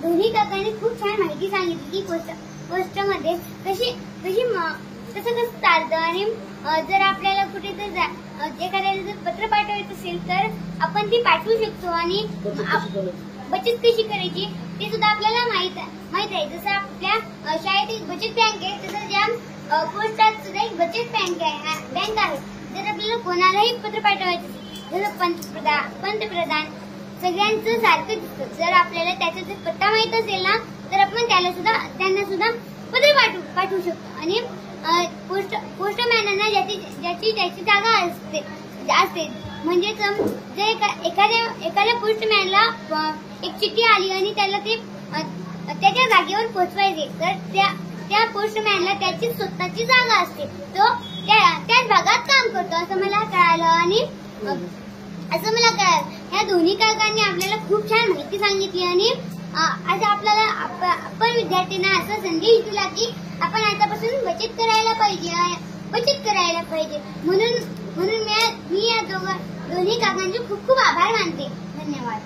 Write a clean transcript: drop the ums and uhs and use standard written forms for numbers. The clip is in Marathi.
दोन्ही काकांनी खूप छान माहिती सांगितली की पोस्टमध्ये कसं चालतं आणि जर आपल्याला कुठे एखाद्याला जर पत्र पाठवायचं असेल तर आपण ती पाठवू शकतो आणि बचत कशी करायची ते सुद्धा आपल्याला माहित आहे. जसं आपल्या शाळेत एक बचत बँक आहे तसं या पोस्टात सुद्धा एक बचत बँक आहे. जर आपल्याला कोणालाही पत्र पाठवायचं असेल जसं पंतप्रधान सगळ्यांचं सारखं दिसतं. जर आपल्याला त्याचा जर पत्ता माहित असेल ना तर आपण त्यांना सुद्धा पत्र पाठवू शकतो. आणि पोस्टमॅनना ज्याची जागा असते म्हणजे जर एखाद्या पोस्टमॅनला एक चिठ्ठी आली आणि त्याला ते त्याच्या जागेवर पोहोचवायचे तर त्या पोस्टमॅनला त्याची स्वतःची जागा असते. तो त्याच भागात काम करतो असं मला कळालं. ह्या दोन्ही काकांनी आपल्याला खूप छान माहिती सांगितली आणि आज आपण विद्यार्थ्यांना असं संदेश दिला की आपण आतापासून बचत करायला पाहिजे. म्हणून मी या दोन्ही काकांचे खूप खूप आभार मानते. धन्यवाद.